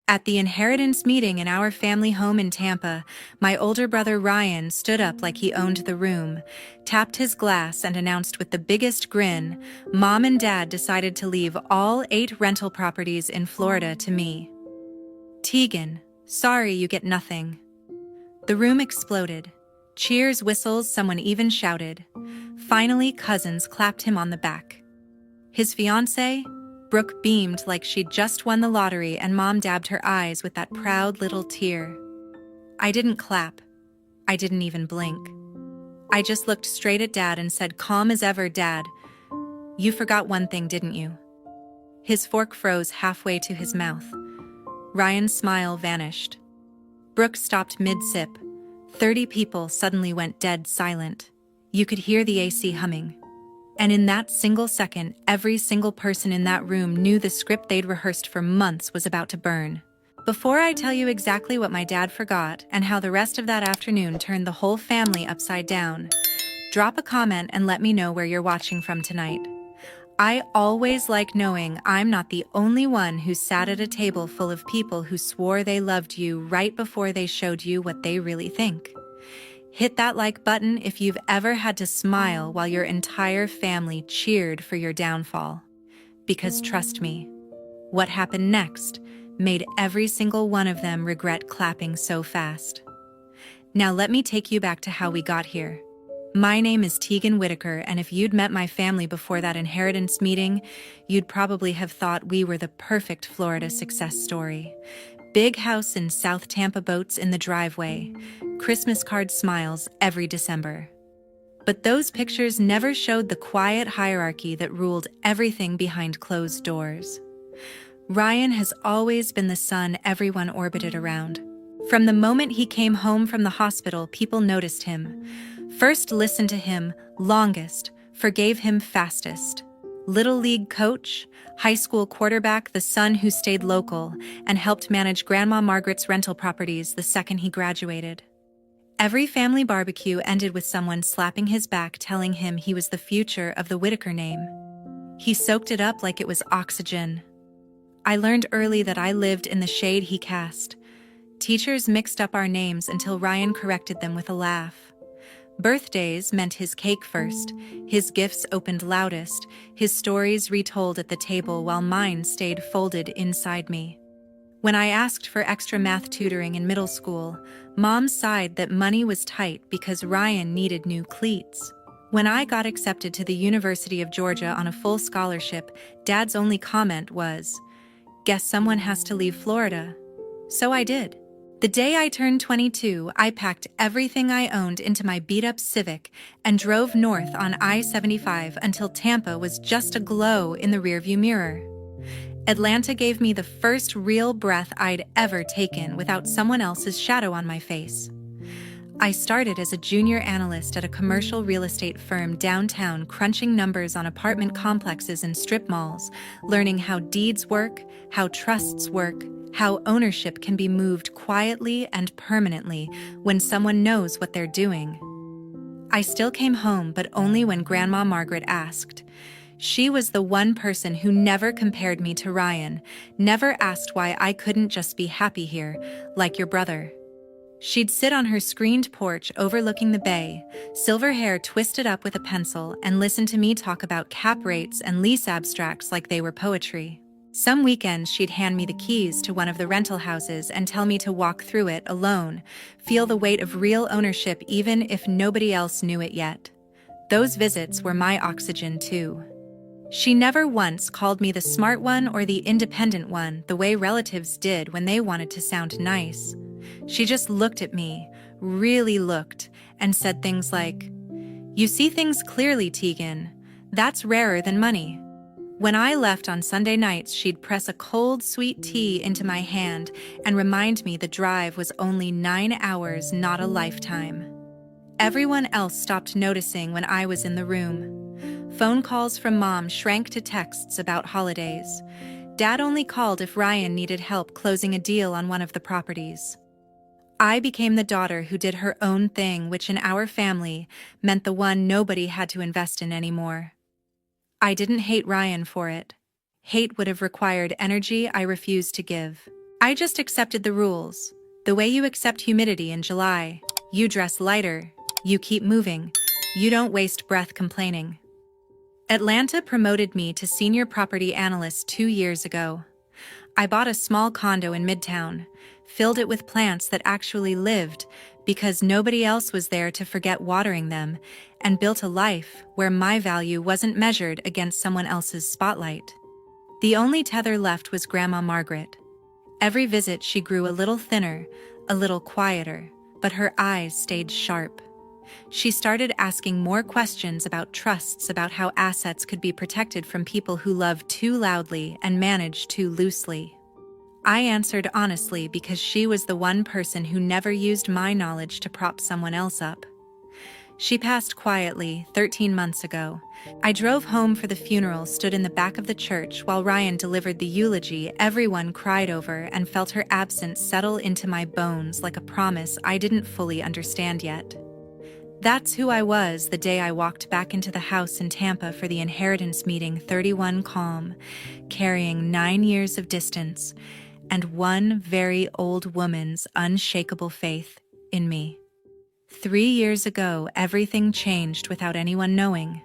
At the inheritance meeting in our family home in Tampa, my older brother Ryan stood up like he owned the room, tapped his glass and announced with the biggest grin, Mom and Dad decided to leave all 8 rental properties in Florida to me. Tegan, sorry you get nothing. The room exploded. Cheers, whistles, someone even shouted. Finally, cousins clapped him on the back. His fiancée, Brooke, beamed like she'd just won the lottery, and Mom dabbed her eyes with that proud little tear. I didn't clap. I didn't even blink. I just looked straight at Dad and said, calm as ever, Dad, you forgot one thing, didn't you? His fork froze halfway to his mouth. Ryan's smile vanished. Brooke stopped mid-sip. 30 people suddenly went dead silent. You could hear the AC humming. And in that single second, every single person in that room knew the script they'd rehearsed for months was about to burn. Before I tell you exactly what my dad forgot and how the rest of that afternoon turned the whole family upside down, drop a comment and let me know where you're watching from tonight. I always like knowing I'm not the only one who sat at a table full of people who swore they loved you right before they showed you what they really think. Hit that like button if you've ever had to smile while your entire family cheered for your downfall. Because trust me, what happened next made every single one of them regret clapping so fast. Now let me take you back to how we got here. My name is Tegan Whitaker, and if you'd met my family before that inheritance meeting, you'd probably have thought we were the perfect Florida success story. Big house in South Tampa, boats in the driveway, Christmas card smiles every December. But those pictures never showed the quiet hierarchy that ruled everything behind closed doors. Ryan has always been the son everyone orbited around. From the moment he came home from the hospital, people noticed him. First listened to him longest, forgave him fastest. Little league coach, high school quarterback, the son who stayed local and helped manage Grandma Margaret's rental properties the second he graduated. Every family barbecue ended with someone slapping his back telling him he was the future of the Whitaker name. He soaked it up like it was oxygen. I learned early that I lived in the shade he cast. Teachers mixed up our names until Ryan corrected them with a laugh. Birthdays meant his cake first, his gifts opened loudest, his stories retold at the table while mine stayed folded inside me. When I asked for extra math tutoring in middle school, Mom sighed that money was tight because Ryan needed new cleats. When I got accepted to the University of Georgia on a full scholarship, Dad's only comment was, "Guess someone has to leave Florida." So I did. The day I turned 22, I packed everything I owned into my beat-up Civic and drove north on I-75 until Tampa was just a glow in the rearview mirror. Atlanta gave me the first real breath I'd ever taken without someone else's shadow on my face. I started as a junior analyst at a commercial real estate firm downtown, crunching numbers on apartment complexes and strip malls, learning how deeds work, how trusts work, how ownership can be moved quietly and permanently when someone knows what they're doing. I still came home, but only when Grandma Margaret asked. She was the one person who never compared me to Ryan, never asked why I couldn't just be happy here, like your brother. She'd sit on her screened porch overlooking the bay, silver hair twisted up with a pencil, and listen to me talk about cap rates and lease abstracts like they were poetry. Some weekends she'd hand me the keys to one of the rental houses and tell me to walk through it alone, feel the weight of real ownership even if nobody else knew it yet. Those visits were my oxygen too. She never once called me the smart one or the independent one the way relatives did when they wanted to sound nice. She just looked at me, really looked, and said things like, "You see things clearly, Tegan. That's rarer than money." When I left on Sunday nights, she'd press a cold, sweet tea into my hand and remind me the drive was only 9 hours, not a lifetime. Everyone else stopped noticing when I was in the room. Phone calls from Mom shrank to texts about holidays. Dad only called if Ryan needed help closing a deal on one of the properties. I became the daughter who did her own thing, which in our family meant the one nobody had to invest in anymore. I didn't hate Ryan for it. Hate would have required energy I refused to give. I just accepted the rules. The way you accept humidity in July. You dress lighter. You keep moving. You don't waste breath complaining. Atlanta promoted me to senior property analyst 2 years ago. I bought a small condo in Midtown, filled it with plants that actually lived because nobody else was there to forget watering them, and built a life where my value wasn't measured against someone else's spotlight. The only tether left was Grandma Margaret. Every visit she grew a little thinner, a little quieter, but her eyes stayed sharp. She started asking more questions about trusts, about how assets could be protected from people who love too loudly and manage too loosely. I answered honestly because she was the one person who never used my knowledge to prop someone else up. She passed quietly 13 months ago. I drove home for the funeral, stood in the back of the church while Ryan delivered the eulogy everyone cried over, and felt her absence settle into my bones like a promise I didn't fully understand yet. That's who I was the day I walked back into the house in Tampa for the inheritance meeting, 31 calm, carrying 9 years of distance and one very old woman's unshakable faith in me. 3 years ago, everything changed without anyone knowing.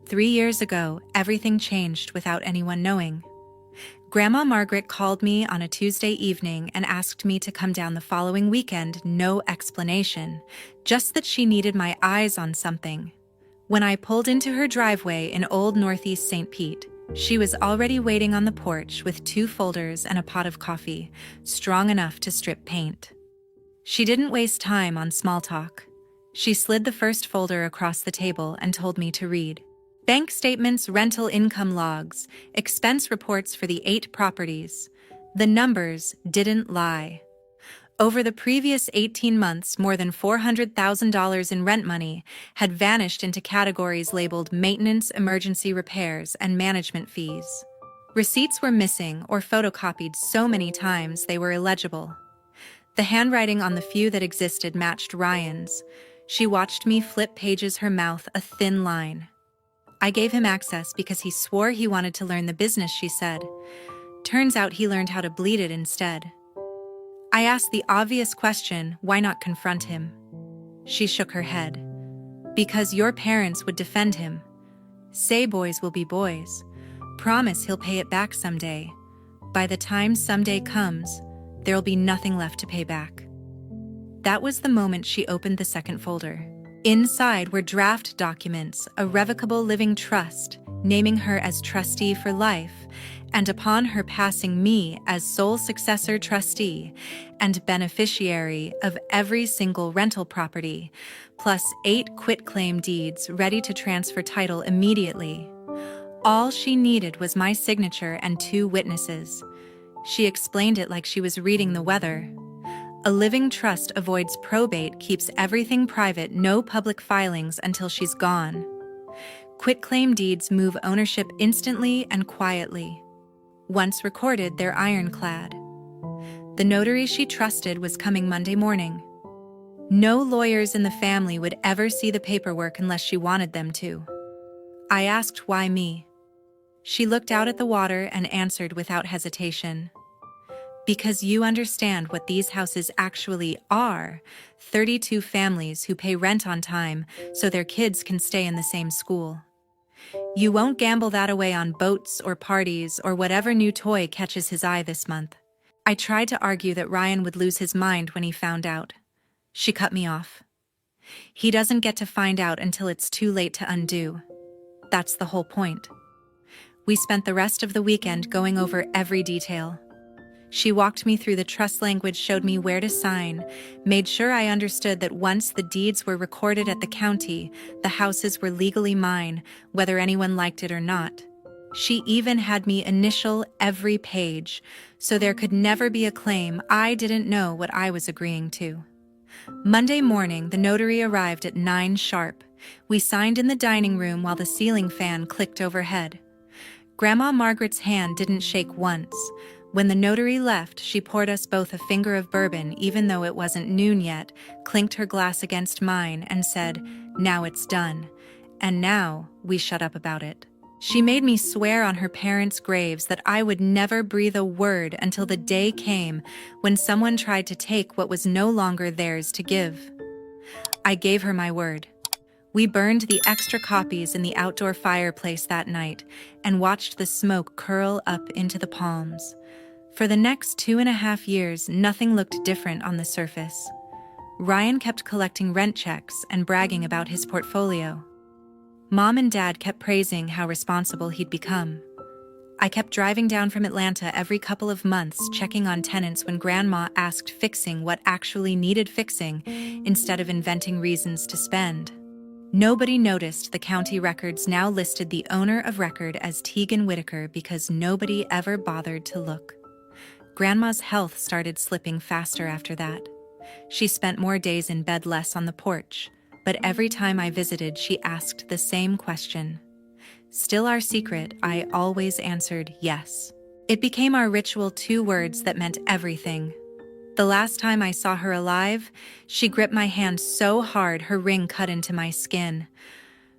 3 years ago, everything changed without anyone knowing. Grandma Margaret called me on a Tuesday evening and asked me to come down the following weekend, no explanation, just that she needed my eyes on something. When I pulled into her driveway in Old Northeast St. Pete, she was already waiting on the porch with 2 folders and a pot of coffee, strong enough to strip paint. She didn't waste time on small talk. She slid the first folder across the table and told me to read. Bank statements, rental income logs, expense reports for the 8 properties. The numbers didn't lie. Over the previous 18 months, more than $400,000 in rent money had vanished into categories labeled maintenance, emergency repairs, and management fees. Receipts were missing or photocopied so many times they were illegible. The handwriting on the few that existed matched Ryan's. She watched me flip pages, her mouth a thin line. I gave him access because he swore he wanted to learn the business, she said. Turns out he learned how to bleed it instead. I asked the obvious question, why not confront him? She shook her head. Because your parents would defend him. Say boys will be boys. Promise he'll pay it back someday. By the time someday comes, there'll be nothing left to pay back. That was the moment she opened the second folder. Inside were draft documents, a revocable living trust, naming her as trustee for life, and upon her passing, me as sole successor trustee and beneficiary of every single rental property, plus 8 quitclaim deeds ready to transfer title immediately. All she needed was my signature and 2 witnesses. She explained it like she was reading the weather. A living trust avoids probate, keeps everything private, no public filings until she's gone. Quitclaim deeds move ownership instantly and quietly. Once recorded, they're ironclad. The notary she trusted was coming Monday morning. No lawyers in the family would ever see the paperwork unless she wanted them to. I asked why me. She looked out at the water and answered without hesitation. Because you understand what these houses actually are, 32 families who pay rent on time so their kids can stay in the same school. You won't gamble that away on boats or parties or whatever new toy catches his eye this month. I tried to argue that Ryan would lose his mind when he found out. She cut me off. He doesn't get to find out until it's too late to undo. That's the whole point. We spent the rest of the weekend going over every detail. She walked me through the trust language, showed me where to sign, made sure I understood that once the deeds were recorded at the county, the houses were legally mine, whether anyone liked it or not. She even had me initial every page, so there could never be a claim I didn't know what I was agreeing to. Monday morning, the notary arrived at 9 sharp. We signed in the dining room while the ceiling fan clicked overhead. Grandma Margaret's hand didn't shake once. When the notary left, she poured us both a finger of bourbon, even though it wasn't noon yet, clinked her glass against mine, and said, "Now it's done." And now we shut up about it. She made me swear on her parents' graves that I would never breathe a word until the day came when someone tried to take what was no longer theirs to give. I gave her my word. We burned the extra copies in the outdoor fireplace that night and watched the smoke curl up into the palms. For the next 2.5 years, nothing looked different on the surface. Ryan kept collecting rent checks and bragging about his portfolio. Mom and Dad kept praising how responsible he'd become. I kept driving down from Atlanta every couple of months, checking on tenants when Grandma asked fixing what actually needed fixing instead of inventing reasons to spend. Nobody noticed the county records now listed the owner of record as Tegan Whitaker because nobody ever bothered to look. Grandma's health started slipping faster after that. She spent more days in bed, less on the porch, but every time I visited, she asked the same question. Still our secret, I always answered yes. It became our ritual, 2 words that meant everything. The last time I saw her alive, she gripped my hand so hard her ring cut into my skin.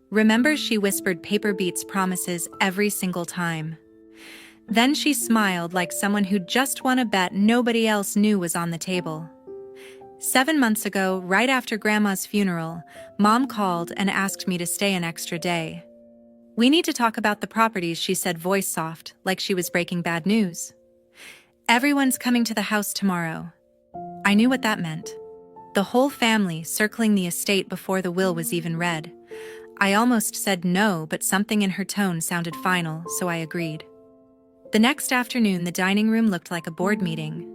Remember, she whispered paper beats promises every single time. Then she smiled like someone who just won a bet nobody else knew was on the table. 7 months ago, right after Grandma's funeral, Mom called and asked me to stay an extra day. "We need to talk about the properties," she said, voice soft, like she was breaking bad news. "Everyone's coming to the house tomorrow." I knew what that meant. The whole family circling the estate before the will was even read. I almost said no, but something in her tone sounded final, so I agreed. The next afternoon, the dining room looked like a board meeting.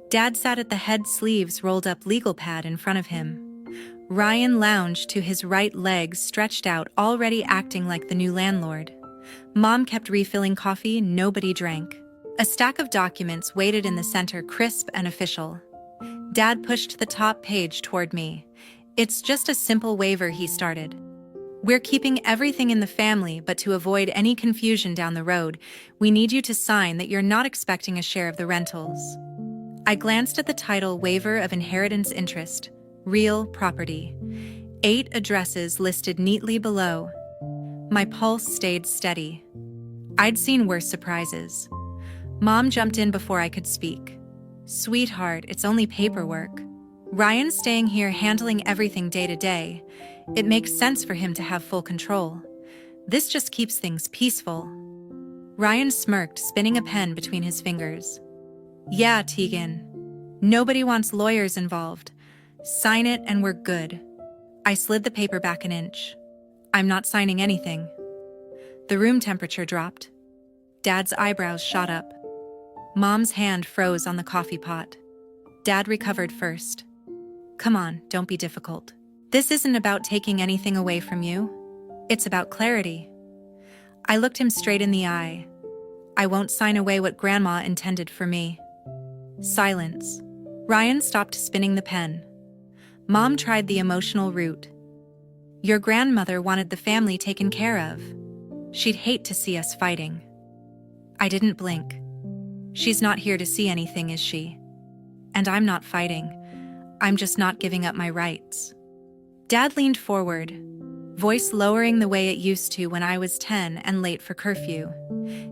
Dad sat at the head, sleeves rolled up, legal pad in front of him. Ryan lounged to his right, legs stretched out, already acting like the new landlord. Mom kept refilling coffee, nobody drank. A stack of documents waited in the center, crisp and official. Dad pushed the top page toward me. "It's just a simple waiver," he started. "We're keeping everything in the family, but to avoid any confusion down the road, we need you to sign that you're not expecting a share of the rentals." I glanced at the title, Waiver of Inheritance Interest, Real Property. 8 addresses listed neatly below. My pulse stayed steady. I'd seen worse surprises. Mom jumped in before I could speak. "Sweetheart, it's only paperwork. Ryan's staying here handling everything day to day. It makes sense for him to have full control. This just keeps things peaceful." Ryan smirked, spinning a pen between his fingers. "Yeah, Tegan. Nobody wants lawyers involved. Sign it and we're good." I slid the paper back an inch. "I'm not signing anything." The room temperature dropped. Dad's eyebrows shot up. Mom's hand froze on the coffee pot. Dad recovered first. "Come on, don't be difficult. This isn't about taking anything away from you. It's about clarity." I looked him straight in the eye. "I won't sign away what Grandma intended for me." Silence. Ryan stopped spinning the pen. Mom tried the emotional route. "Your grandmother wanted the family taken care of. She'd hate to see us fighting." I didn't blink. "She's not here to see anything, is she? And I'm not fighting. I'm just not giving up my rights." Dad leaned forward, voice lowering the way it used to when I was 10 and late for curfew.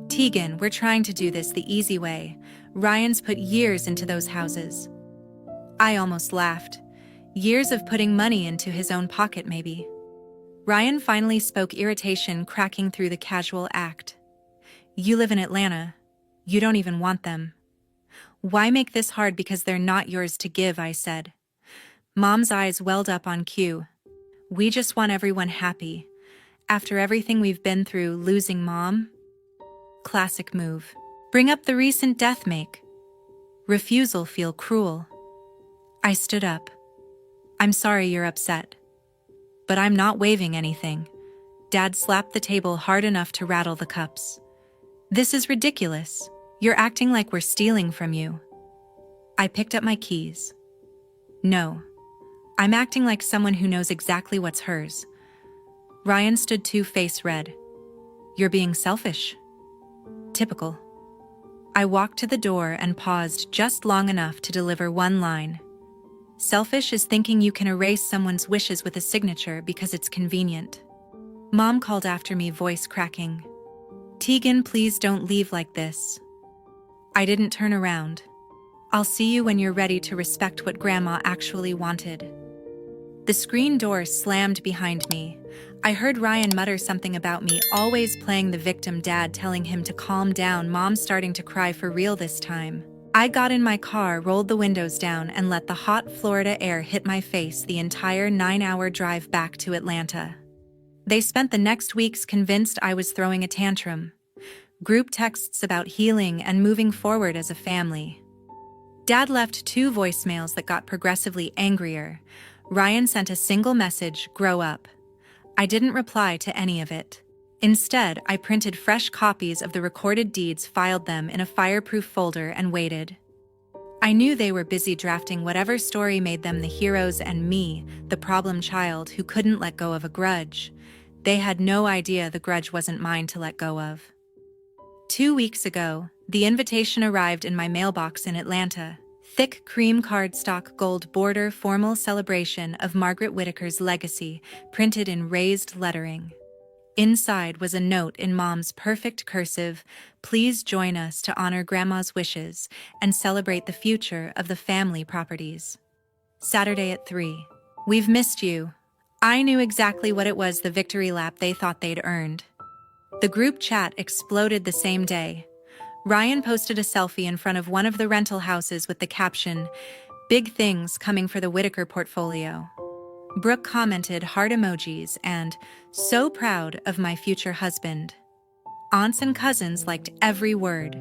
"Tegan, we're trying to do this the easy way. Ryan's put years into those houses." I almost laughed. Years of putting money into his own pocket, maybe. Ryan finally spoke, irritation cracking through the casual act. "You live in Atlanta. You don't even want them. Why make this hard because they're not yours to give?" I said. Mom's eyes welled up on cue. "We just want everyone happy. After everything we've been through, losing Mom?" Classic move. Bring up the recent death, make refusal feel cruel. I stood up. "I'm sorry you're upset. But I'm not waiving anything." Dad slapped the table hard enough to rattle the cups. "This is ridiculous. You're acting like we're stealing from you." I picked up my keys. "No. I'm acting like someone who knows exactly what's hers." Ryan stood too, face red. "You're being selfish." Typical. I walked to the door and paused just long enough to deliver one line. "Selfish is thinking you can erase someone's wishes with a signature because it's convenient." Mom called after me, voice cracking. Tegan, please don't leave like this. I didn't turn around. I'll see you when you're ready to respect what Grandma actually wanted. The screen door slammed behind me. I heard Ryan mutter something about me always playing the victim, Dad telling him to calm down, Mom starting to cry for real this time. I got in my car, rolled the windows down, and let the hot Florida air hit my face the entire 9-hour drive back to Atlanta. They spent the next weeks convinced I was throwing a tantrum. Group texts about healing and moving forward as a family. Dad left 2 voicemails that got progressively angrier. Ryan sent a single message, "Grow up." I didn't reply to any of it. Instead, I printed fresh copies of the recorded deeds, filed them in a fireproof folder, and waited. I knew they were busy drafting whatever story made them the heroes and me, the problem child who couldn't let go of a grudge. They had no idea the grudge wasn't mine to let go of. 2 weeks ago, the invitation arrived in my mailbox in Atlanta. Thick cream cardstock gold border, formal celebration of Margaret Whittaker's legacy, printed in raised lettering. Inside was a note in Mom's perfect cursive, "Please join us to honor Grandma's wishes and celebrate the future of the family properties. Saturday at 3. We've missed you." I knew exactly what it was, the victory lap they thought they'd earned. The group chat exploded the same day. Ryan posted a selfie in front of one of the rental houses with the caption, "Big things coming for the Whittaker portfolio." Brooke commented heart emojis and, "So proud of my future husband." Aunts and cousins liked every word.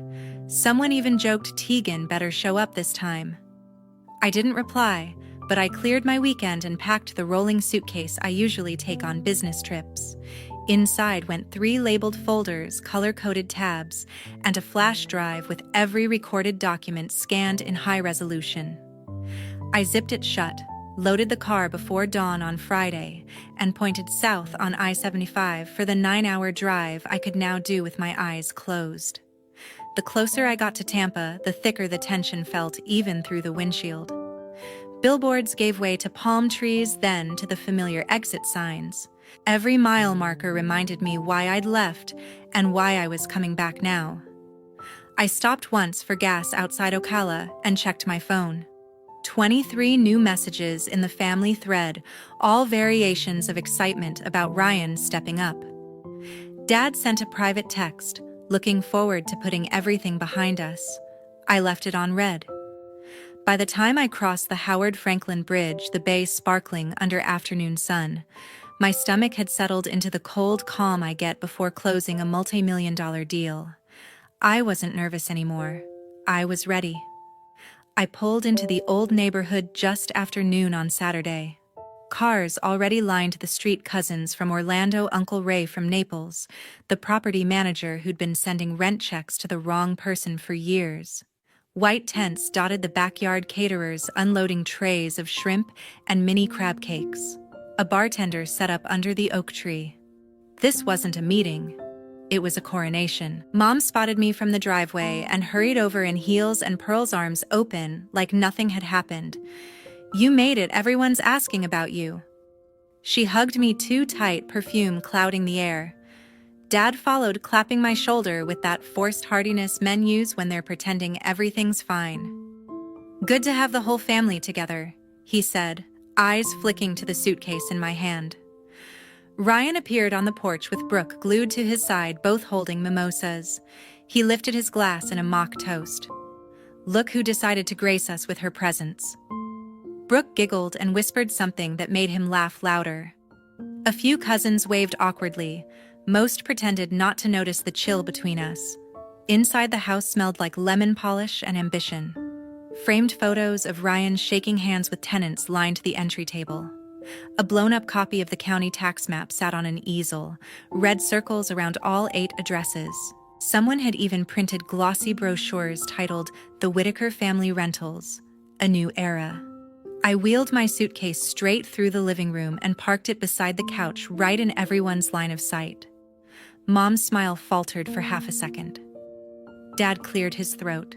Someone even joked Tegan better show up this time. I didn't reply, but I cleared my weekend and packed the rolling suitcase I usually take on business trips. Inside went 3 labeled folders, color-coded tabs, and a flash drive with every recorded document scanned in high resolution. I zipped it shut, loaded the car before dawn on Friday, and pointed south on I-75 for the 9-hour drive I could now do with my eyes closed. The closer I got to Tampa, the thicker the tension felt, even through the windshield. Billboards gave way to palm trees, then to the familiar exit signs. Every mile marker reminded me why I'd left and why I was coming back now. I stopped once for gas outside Ocala and checked my phone. 23 new messages in the family thread, all variations of excitement about Ryan stepping up. Dad sent a private text, looking forward to putting everything behind us. I left it on read. By the time I crossed the Howard Franklin Bridge, the bay sparkling under afternoon sun, my stomach had settled into the cold calm I get before closing a multi-million-dollar deal. I wasn't nervous anymore. I was ready. I pulled into the old neighborhood just after noon on Saturday. Cars already lined the street. Cousins from Orlando, Uncle Ray from Naples, the property manager who'd been sending rent checks to the wrong person for years. White tents dotted the backyard, caterers unloading trays of shrimp and mini crab cakes. A bartender set up under the oak tree. This wasn't a meeting. It was a coronation. Mom spotted me from the driveway and hurried over in heels and pearls, arms open like nothing had happened. "You made it. Everyone's asking about you." She hugged me too tight, perfume clouding the air. Dad followed, clapping my shoulder with that forced heartiness men use when they're pretending everything's fine. "Good to have the whole family together," he said, eyes flicking to the suitcase in my hand. Ryan appeared on the porch with Brooke glued to his side, both holding mimosas. He lifted his glass in a mock toast. "Look who decided to grace us with her presence." Brooke giggled and whispered something that made him laugh louder. A few cousins waved awkwardly. Most pretended not to notice the chill between us. Inside, the house smelled like lemon polish and ambition. Framed photos of Ryan shaking hands with tenants lined the entry table. A blown-up copy of the county tax map sat on an easel, red circles around all 8 addresses. Someone had even printed glossy brochures titled "The Whittaker Family Rentals, A New Era." I wheeled my suitcase straight through the living room and parked it beside the couch, right in everyone's line of sight. Mom's smile faltered for half a second. Dad cleared his throat.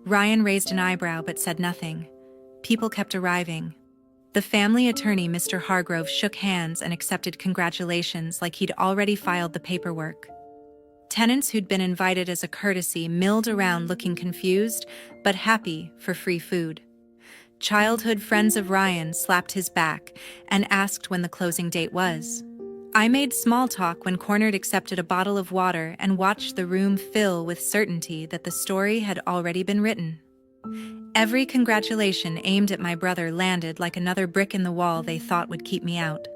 Ryan raised an eyebrow but said nothing. People kept arriving. The family attorney, Mr. Hargrove, shook hands and accepted congratulations like he'd already filed the paperwork. Tenants who'd been invited as a courtesy milled around looking confused, but happy for free food. Childhood friends of Ryan slapped his back and asked when the closing date was. I made small talk when cornered, accepted a bottle of water, and watched the room fill with certainty that the story had already been written. Every congratulation aimed at my brother landed like another brick in the wall they thought would keep me out.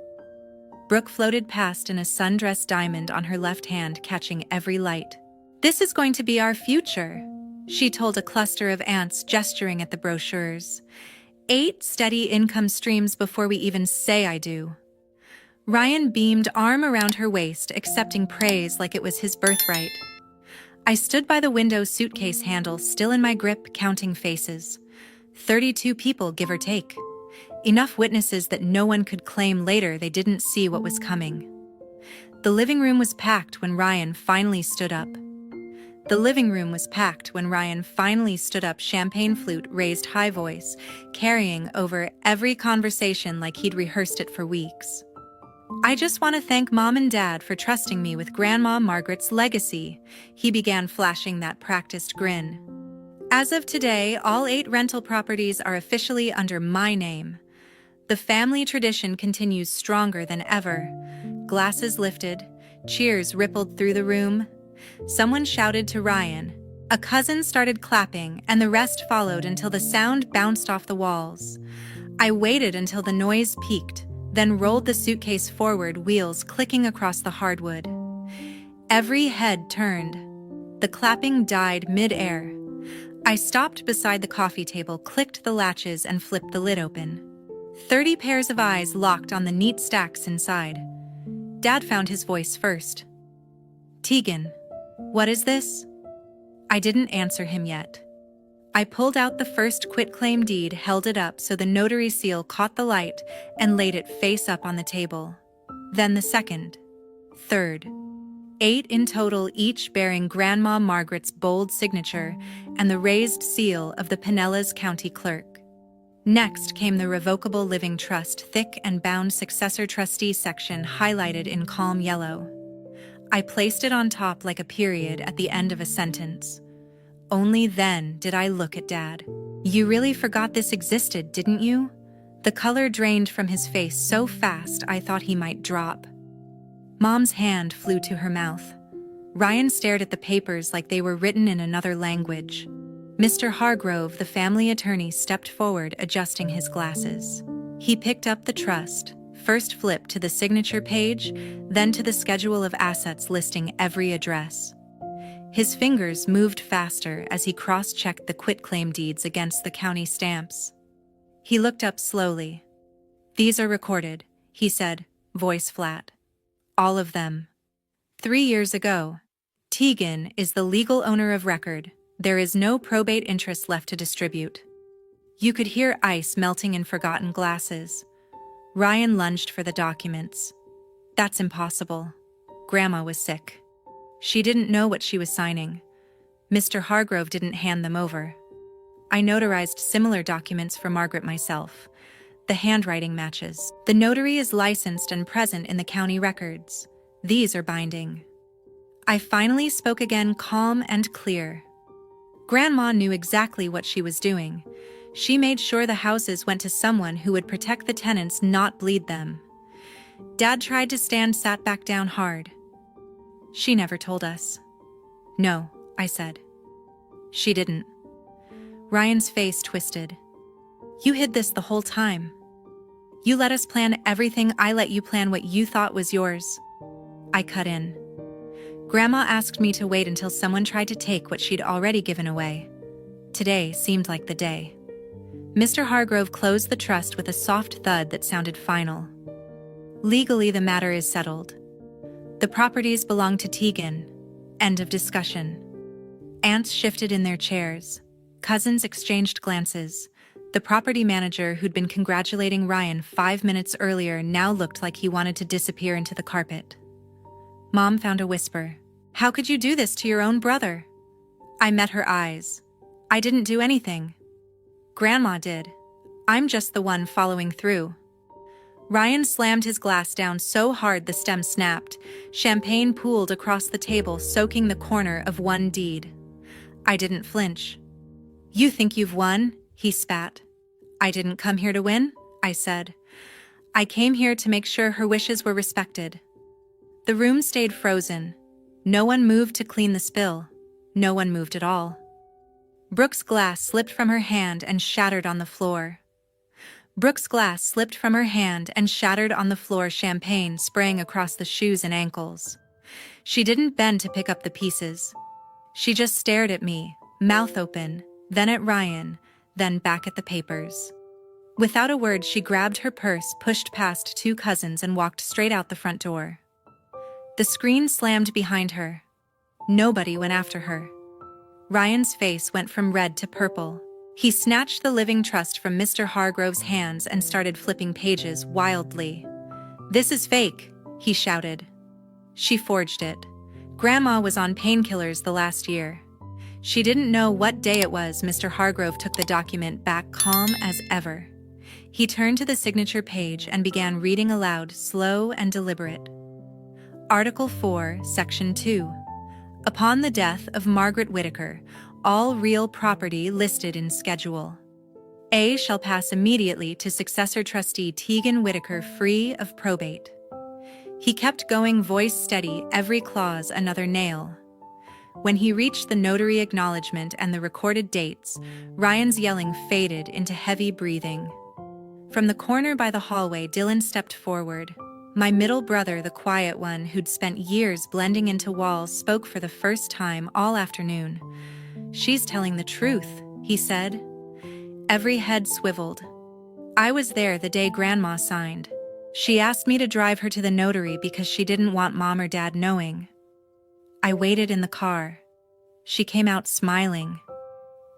Brooke floated past in a sundress diamond on her left hand, catching every light. "This is going to be our future," she told a cluster of ants, gesturing at the brochures. 8 steady income streams before we even say I do. Ryan beamed, arm around her waist, accepting praise like it was his birthright. I stood by the window, suitcase handle still in my grip, counting faces. 32 people, give or take. Enough witnesses that no one could claim later they didn't see what was coming. The living room was packed when Ryan finally stood up. Champagne flute raised, high voice, carrying over every conversation like he'd rehearsed it for weeks. "I just want to thank Mom and Dad for trusting me with Grandma Margaret's legacy," he began, flashing that practiced grin. "As of today, all 8 rental properties are officially under my name. The family tradition continues stronger than ever." Glasses lifted, cheers rippled through the room. Someone shouted to Ryan. A cousin started clapping, and the rest followed until the sound bounced off the walls. I waited until the noise peaked, then rolled the suitcase forward, wheels clicking across the hardwood. Every head turned. The clapping died mid-air. I stopped beside the coffee table, clicked the latches, and flipped the lid open. 30 pairs of eyes locked on the neat stacks inside. Dad found his voice first. "Tegan, what is this?" I didn't answer him yet. I pulled out the first quitclaim deed, held it up so the notary seal caught the light, and laid it face up on the table. Then the second, third. 8 in total, each bearing Grandma Margaret's bold signature and the raised seal of the Pinellas County Clerk. Next came the Revocable Living Trust, thick and bound successor trustee section highlighted in calm yellow. I placed it on top like a period at the end of a sentence. Only then did I look at Dad. "You really forgot this existed, didn't you?" The color drained from his face so fast I thought he might drop. Mom's hand flew to her mouth. Ryan stared at the papers like they were written in another language. Mr. Hargrove, the family attorney, stepped forward, adjusting his glasses. He picked up the trust, first flipped to the signature page, then to the schedule of assets listing every address. His fingers moved faster as he cross-checked the quitclaim deeds against the county stamps. He looked up slowly. "These are recorded," he said, voice flat. "All of them. 3 years ago. Tegan is the legal owner of record. There is no probate interest left to distribute." You could hear ice melting in forgotten glasses. Ryan lunged for the documents. "That's impossible. Grandma was sick. She didn't know what she was signing. Mr. Hargrove didn't hand them over. I notarized similar documents for Margaret myself. The handwriting matches. The notary is licensed and present in the county records. These are binding." I finally spoke again, calm and clear. Grandma knew exactly what she was doing. She made sure the houses went to someone who would protect the tenants, not bleed them. Dad tried to stand, sat back down hard. "She never told us." "No," I said. "She didn't." Ryan's face twisted. "You hid this the whole time. You let us plan everything. I let you plan what you thought was yours." I cut in. Grandma asked me to wait until someone tried to take what she'd already given away. Today seemed like the day. Mr. Hargrove closed the trust with a soft thud that sounded final. "Legally, the matter is settled. The properties belong to Tegan. End of discussion." Aunts shifted in their chairs. Cousins exchanged glances. The property manager, who'd been congratulating Ryan 5 minutes earlier, now looked like he wanted to disappear into the carpet. Mom found a whisper. "How could you do this to your own brother?" I met her eyes. "I didn't do anything. Grandma did. I'm just the one following through." Ryan slammed his glass down so hard the stem snapped. Champagne pooled across the table, soaking the corner of one deed. I didn't flinch. "You think you've won?" he spat. "I didn't come here to win," I said. "I came here to make sure her wishes were respected." The room stayed frozen. No one moved to clean the spill. No one moved at all. Brooke's glass slipped from her hand and shattered on the floor. Champagne spraying across the shoes and ankles. She didn't bend to pick up the pieces. She just stared at me, mouth open, then at Ryan, then back at the papers. Without a word, she grabbed her purse, pushed past two cousins, and walked straight out the front door. The screen slammed behind her. Nobody went after her. Ryan's face went from red to purple. He snatched the living trust from Mr. Hargrove's hands and started flipping pages wildly. "This is fake," he shouted. "She forged it. Grandma was on painkillers the last year. She didn't know what day it was." Mr. Hargrove took the document back, calm as ever. He turned to the signature page and began reading aloud, slow and deliberate. Article 4, Section 2. Upon the death of Margaret Whittaker, all real property listed in Schedule A shall pass immediately to successor trustee Tegan Whittaker, free of probate. He kept going, voice steady, every clause another nail. When he reached the notary acknowledgement and the recorded dates, Ryan's yelling faded into heavy breathing. From the corner by the hallway, Dylan stepped forward. My middle brother, the quiet one who'd spent years blending into walls, spoke for the first time all afternoon. "She's telling the truth," he said. Every head swiveled. "I was there the day Grandma signed. She asked me to drive her to the notary because she didn't want Mom or Dad knowing. I waited in the car. She came out smiling."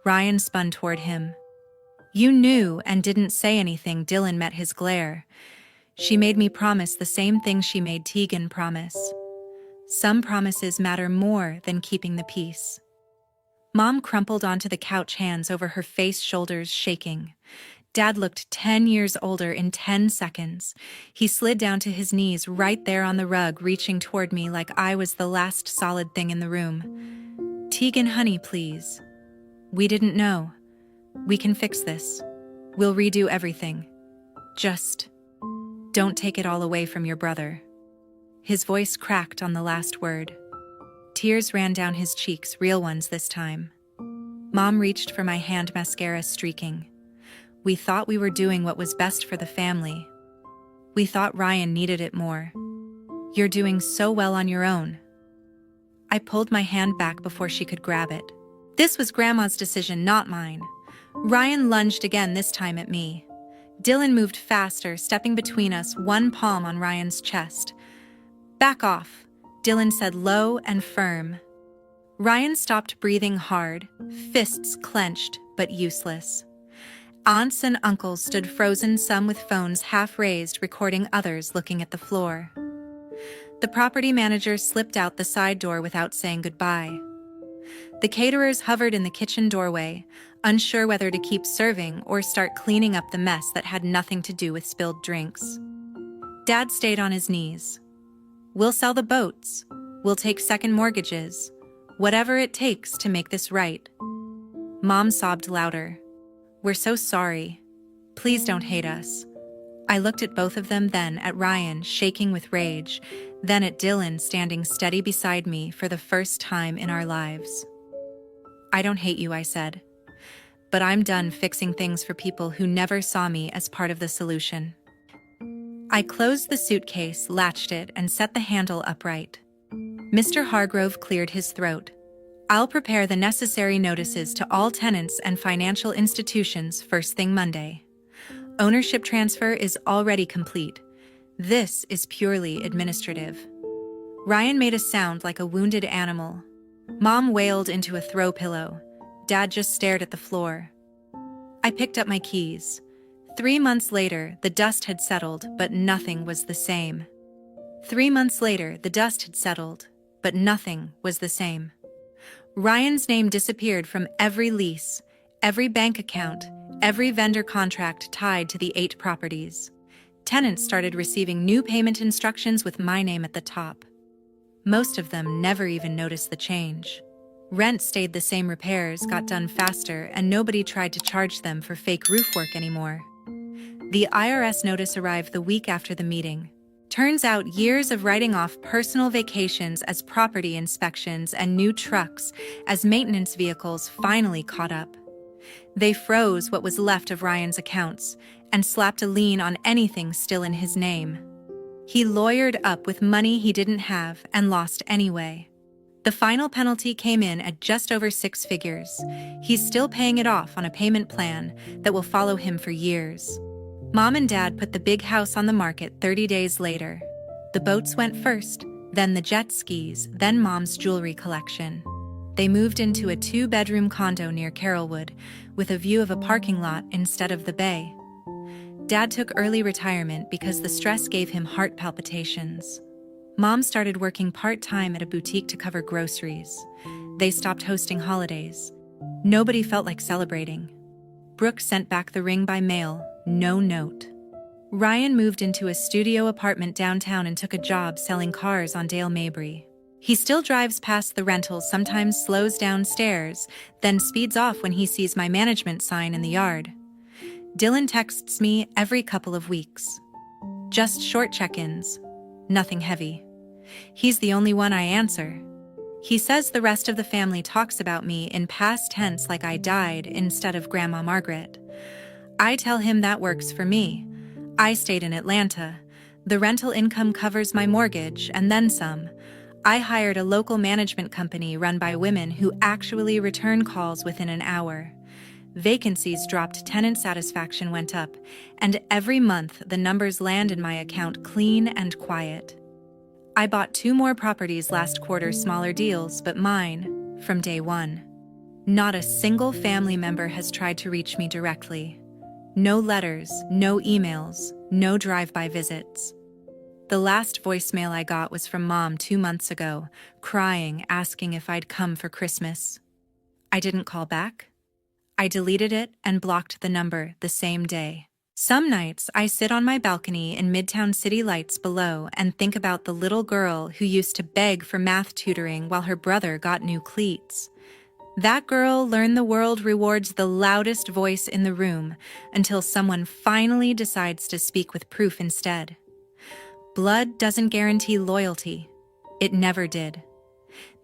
Ryan spun toward him. "You knew and didn't say anything." Dylan met his glare. "She made me promise the same thing she made Tegan promise. Some promises matter more than keeping the peace." Mom crumpled onto the couch, hands over her face, shoulders shaking. Dad looked 10 years older in 10 seconds. He slid down to his knees right there on the rug, reaching toward me like I was the last solid thing in the room. "Tegan, honey, please. We didn't know. We can fix this. We'll redo everything. Just don't take it all away from your brother." His voice cracked on the last word. Tears ran down his cheeks, real ones this time. Mom reached for my hand, mascara streaking. "We thought we were doing what was best for the family. We thought Ryan needed it more. You're doing so well on your own." I pulled my hand back before she could grab it. "This was Grandma's decision, not mine." Ryan lunged again, this time at me. Dylan moved faster, stepping between us, one palm on Ryan's chest. "Back off," Dylan said, low and firm. Ryan stopped, breathing hard, fists clenched but useless. Aunts and uncles stood frozen, some with phones half raised, recording, others looking at the floor. The property manager slipped out the side door without saying goodbye. The caterers hovered in the kitchen doorway, unsure whether to keep serving or start cleaning up the mess that had nothing to do with spilled drinks. Dad stayed on his knees. "We'll sell the boats. We'll take second mortgages. Whatever it takes to make this right." Mom sobbed louder. "We're so sorry. Please don't hate us." I looked at both of them, then at Ryan, shaking with rage, then at Dylan, standing steady beside me for the first time in our lives. "I don't hate you," I said. "But I'm done fixing things for people who never saw me as part of the solution." I closed the suitcase, latched it, and set the handle upright. Mr. Hargrove cleared his throat. "I'll prepare the necessary notices to all tenants and financial institutions first thing Monday. Ownership transfer is already complete. This is purely administrative." Ryan made a sound like a wounded animal. Mom wailed into a throw pillow. Dad just stared at the floor. I picked up my keys. 3 months later, the dust had settled, but nothing was the same. 3 months later, the dust had settled, but nothing was the same. Ryan's name disappeared from every lease, every bank account, every vendor contract tied to the 8 properties. Tenants started receiving new payment instructions with my name at the top. Most of them never even noticed the change. Rent stayed the same, repairs got done faster, and nobody tried to charge them for fake roof work anymore. The IRS notice arrived the week after the meeting. Turns out years of writing off personal vacations as property inspections and new trucks as maintenance vehicles finally caught up. They froze what was left of Ryan's accounts and slapped a lien on anything still in his name. He lawyered up with money he didn't have and lost anyway. The final penalty came in at just over 6 figures. He's still paying it off on a payment plan that will follow him for years. Mom and Dad put the big house on the market 30 days later. The boats went first, then the jet skis, then Mom's jewelry collection. They moved into a 2-bedroom condo near Carrollwood, with a view of a parking lot instead of the bay. Dad took early retirement because the stress gave him heart palpitations. Mom started working part-time at a boutique to cover groceries. They stopped hosting holidays. Nobody felt like celebrating. Brooke sent back the ring by mail, no note. Ryan moved into a studio apartment downtown and took a job selling cars on Dale Mabry. He still drives past the rentals, sometimes slows downstairs, then speeds off when he sees my management sign in the yard. Dylan texts me every couple of weeks. Just short check-ins, nothing heavy. He's the only one I answer. He says the rest of the family talks about me in past tense like I died instead of Grandma Margaret. I tell him that works for me. I stayed in Atlanta. The rental income covers my mortgage and then some. I hired a local management company run by women who actually return calls within an hour. Vacancies dropped, tenant satisfaction went up, and every month the numbers land in my account clean and quiet. I bought 2 more properties last quarter, smaller deals, but mine, from day one. Not a single family member has tried to reach me directly. No letters, no emails, no drive-by visits. The last voicemail I got was from Mom 2 months ago, crying, asking if I'd come for Christmas. I didn't call back. I deleted it and blocked the number the same day. Some nights I sit on my balcony in Midtown city lights below and think about the little girl who used to beg for math tutoring while her brother got new cleats. That girl learned the world rewards the loudest voice in the room until someone finally decides to speak with proof instead. Blood doesn't guarantee loyalty. It never did.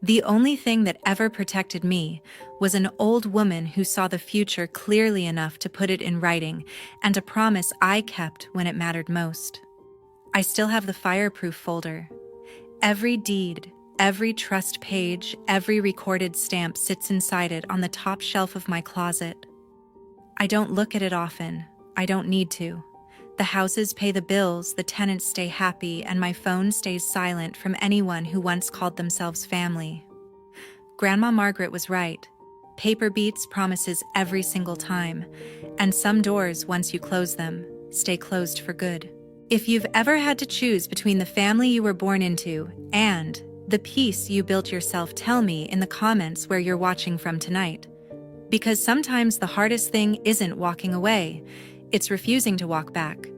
The only thing that ever protected me was an old woman who saw the future clearly enough to put it in writing, and a promise I kept when it mattered most. I still have the fireproof folder. Every deed, every trust page, every recorded stamp sits inside it on the top shelf of my closet. I don't look at it often. I don't need to. The houses pay the bills, the tenants stay happy, and my phone stays silent from anyone who once called themselves family. Grandma Margaret was right. Paper beats promises every single time, and some doors, once you close them, stay closed for good. If you've ever had to choose between the family you were born into and the peace you built yourself, tell me in the comments where you're watching from tonight. Because sometimes the hardest thing isn't walking away, it's refusing to walk back.